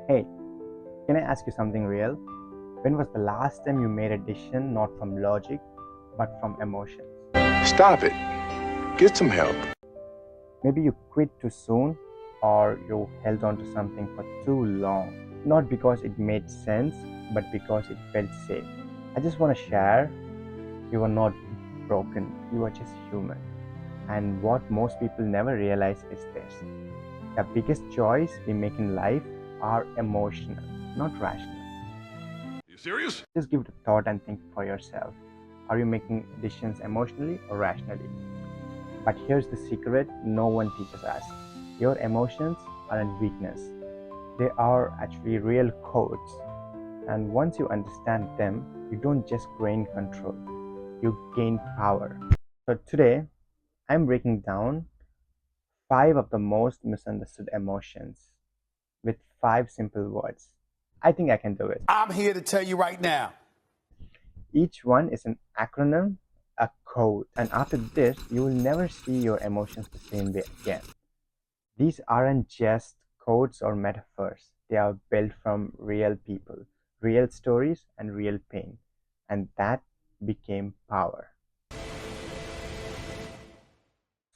Hey, can I ask you something real? When was the last time you made a decision not from logic, but from emotions? Stop it. Get some help. Maybe you quit too soon, or you held on to something for too long. Not because it made sense, but because it felt safe. I just want to share, you are not broken, you are just human. And what most people never realize is this: the biggest choice we make in life are emotional, not rational. You serious? Just give it a thought and think for yourself. Are you making decisions emotionally or rationally? But here's the secret no one teaches us. Your emotions aren't weakness. They are actually real codes. And once you understand them, you don't just gain control, you gain power. So today, I'm breaking down 5 of the most misunderstood emotions with 5 simple words. I think I can do it. I'm here to tell you right now. Each one is an acronym, a code, and after this, you will never see your emotions the same way again. These aren't just codes or metaphors, they are built from real people, real stories, and real pain. And that became power.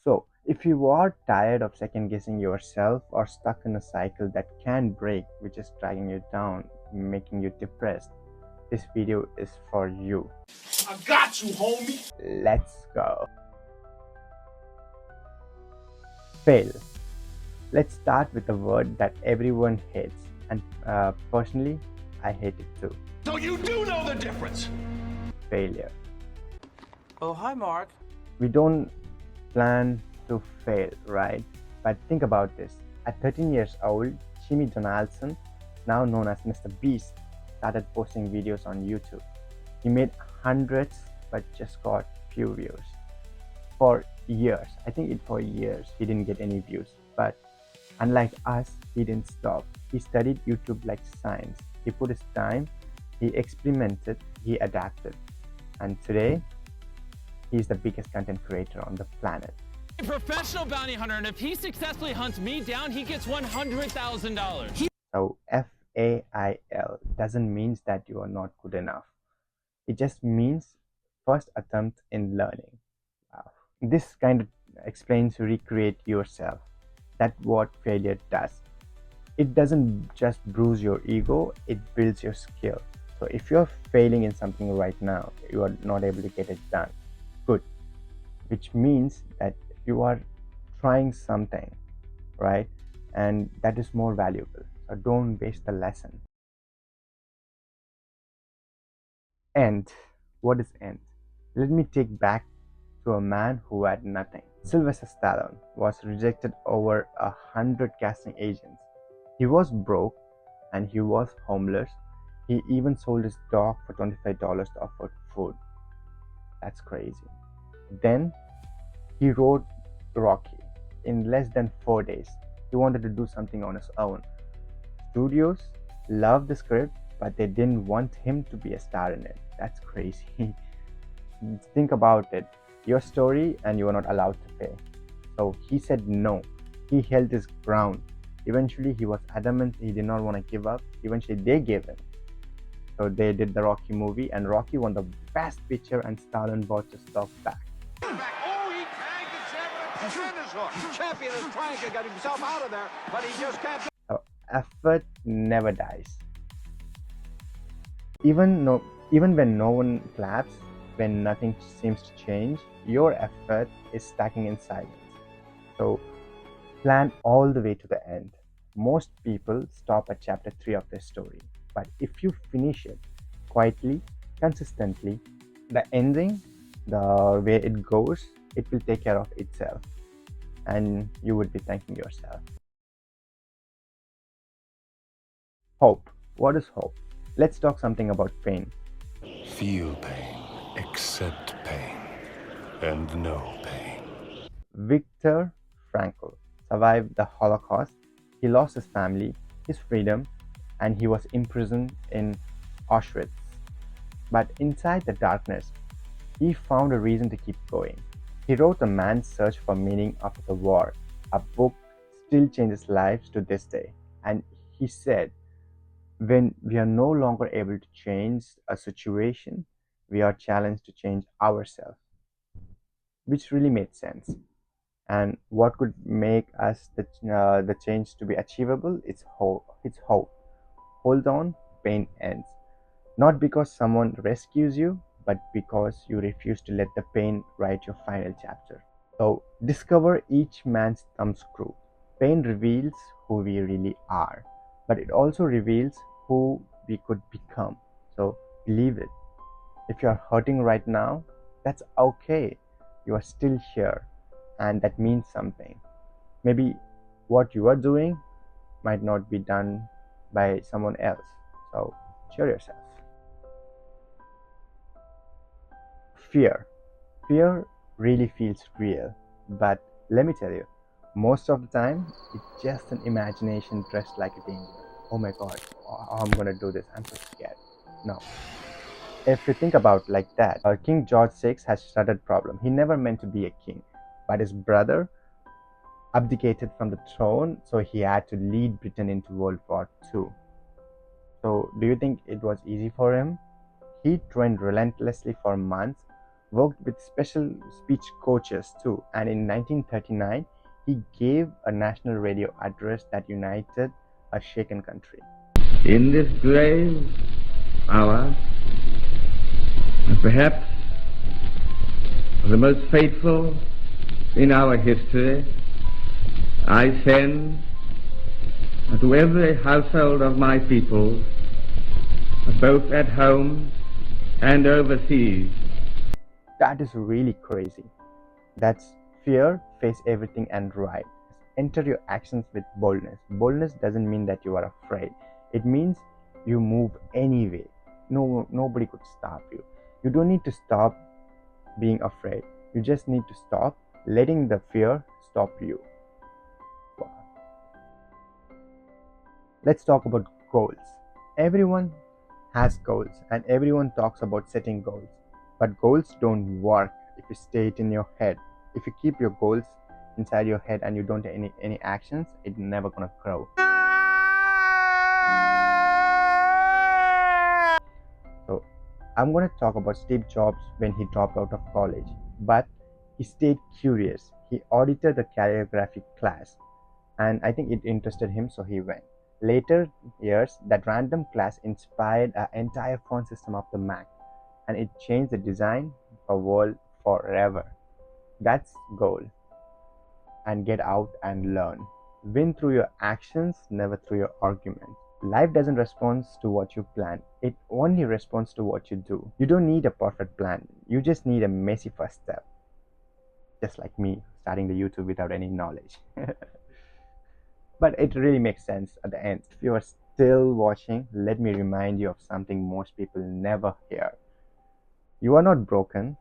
So, if you are tired of second guessing yourself or stuck in a cycle that can't break, which is dragging you down, making you depressed, this video is for you. I got you, homie. Let's go. Fail. Let's start with a word that everyone hates, and personally, I hate it too. So you do know the difference. Failure. Oh, hi, Mark. We don't plan to fail, right? But think about this. At 13 years old, Jimmy Donaldson, now known as Mr. Beast, started posting videos on YouTube. He made hundreds but just got few views. For years, I think for years, he didn't get any views. But unlike us, he didn't stop. He studied YouTube like science. He put his time, he experimented, he adapted. And today, he's the biggest content creator on the planet. A professional bounty hunter, and if he successfully hunts me down, he gets $100,000. So F.A.I.L doesn't mean that you are not good enough. It just means first attempt in learning. Wow. This kind of explains recreate yourself. That's what failure does. It doesn't just bruise your ego, it builds your skill. So if you're failing in something right now, you are not able to get it done. Good. Which means that you are trying something, right? And that is more valuable. So don't waste the lesson. End. What is end? Let me take back to a man who had nothing. Sylvester Stallone was rejected over 100 casting agents. He was broke and he was homeless. He even sold his dog for $25 to afford food. That's crazy. Then he wrote Rocky in less than 4 days. He wanted to do something on his own. Studios loved the script, but they didn't want him to be a star in it. That's crazy. Think about it. Your story and you are not allowed to pay. So he said no. He held his ground. Eventually he was adamant he did not want to give up. Eventually they gave in. So they did the Rocky movie and Rocky won the Best Picture and Stallone bought his stock back. Oh, he tagged the champion. The champion is trying to get himself out of there, but he just can't. So effort never dies. Even when no one claps, when nothing seems to change, your effort is stacking in silence. So plan all the way to the end. Most people stop at chapter 3 of their story, but if you finish it quietly, consistently, the ending, the way it goes, it will take care of itself and you would be thanking yourself. Hope. What is hope? Let's talk something about pain. Feel pain, accept pain, and know pain. Viktor Frankl survived the Holocaust. He lost his family, his freedom, and he was imprisoned in Auschwitz. But inside the darkness, he found a reason to keep going. He wrote A Man's Search for Meaning After the War. A book still changes lives to this day. And he said, When we are no longer able to change a situation, we are challenged to change ourselves, which really made sense. And what could make us the change to be achievable? It's hope. It's hope. Hold on, pain ends. Not because someone rescues you, but because you refuse to let the pain write your final chapter. So discover each man's thumbscrew. Pain reveals who we really are, but it also reveals who we could become. So believe it. If you are hurting right now, that's okay. You are still here, and that means something. Maybe what you are doing might not be done by someone else. So cheer yourself. Fear. Fear really feels real, but let me tell you, most of the time it's just an imagination dressed like a danger. Oh my god, I'm gonna do this, I'm so scared. No. If you think about like that, King George VI has started problem. He never meant to be a king, but his brother abdicated from the throne, so he had to lead Britain into World War II. So, do you think it was easy for him? He trained relentlessly for months, worked with special speech coaches too, and in 1939, he gave a national radio address that united a shaken country. In this grave hour, perhaps the most fateful in our history, I send to every household of my people, both at home and overseas. That is really crazy. That's fear, face everything and write. Enter your actions with boldness. Boldness doesn't mean that you are afraid. It means you move anyway. Nobody could stop you. You don't need to stop being afraid. You just need to stop letting the fear stop you. Wow. Let's talk about goals. Everyone has goals and everyone talks about setting goals. But goals don't work if you stay it in your head. If you keep your goals inside your head and you don't take any actions, it's never gonna grow. So I'm gonna talk about Steve Jobs when he dropped out of college. But he stayed curious. He audited a calligraphy class and I think it interested him, so he went. Later years, that random class inspired an entire font system of the Mac, and it changed the design of the world forever. That's goal. And get out and learn. Win through your actions, never through your arguments. Life doesn't respond to what you plan, it only responds to what you do. You don't need a perfect plan, you just need a messy first step. Just like me starting the YouTube without any knowledge. But it really makes sense at the end. If you are still watching, let me remind you of something most people never hear. You are not broken,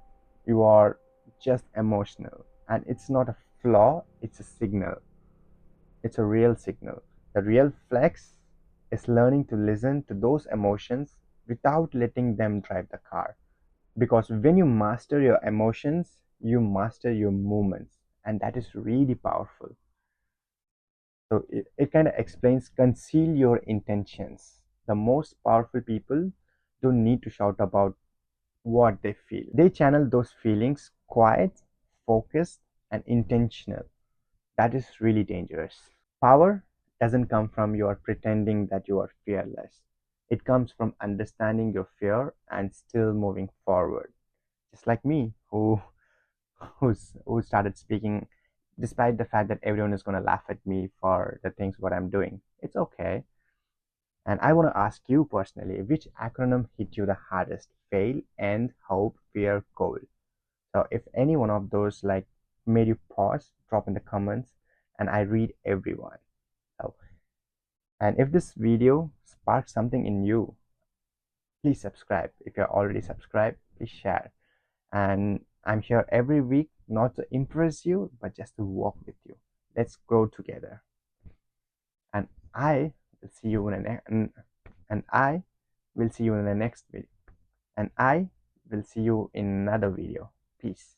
you are just emotional. And it's not a flaw, it's a signal. It's a real signal. The real flex is learning to listen to those emotions without letting them drive the car. Because when you master your emotions, you master your movements. And that is really powerful. So it kind of explains conceal your intentions. The most powerful people don't need to shout about what they feel. They channel those feelings quiet, focused, and intentional. That is really dangerous. Power doesn't come from your pretending that you are fearless. It comes from understanding your fear and still moving forward. Just like me, who started speaking despite the fact that everyone is going to laugh at me for the things what I'm doing. It's okay. And I want to ask you personally, which acronym hit you the hardest? Fail, end, hope, fear, goal. So if any one of those like made you pause, drop in the comments and I read everyone. So, and if this video sparks something in you, please subscribe. If you're already subscribed, please share. And I'm here every week not to impress you, but just to walk with you. Let's grow together. And I will see you in and I will see you in the next video. And I will see you in another video. Peace.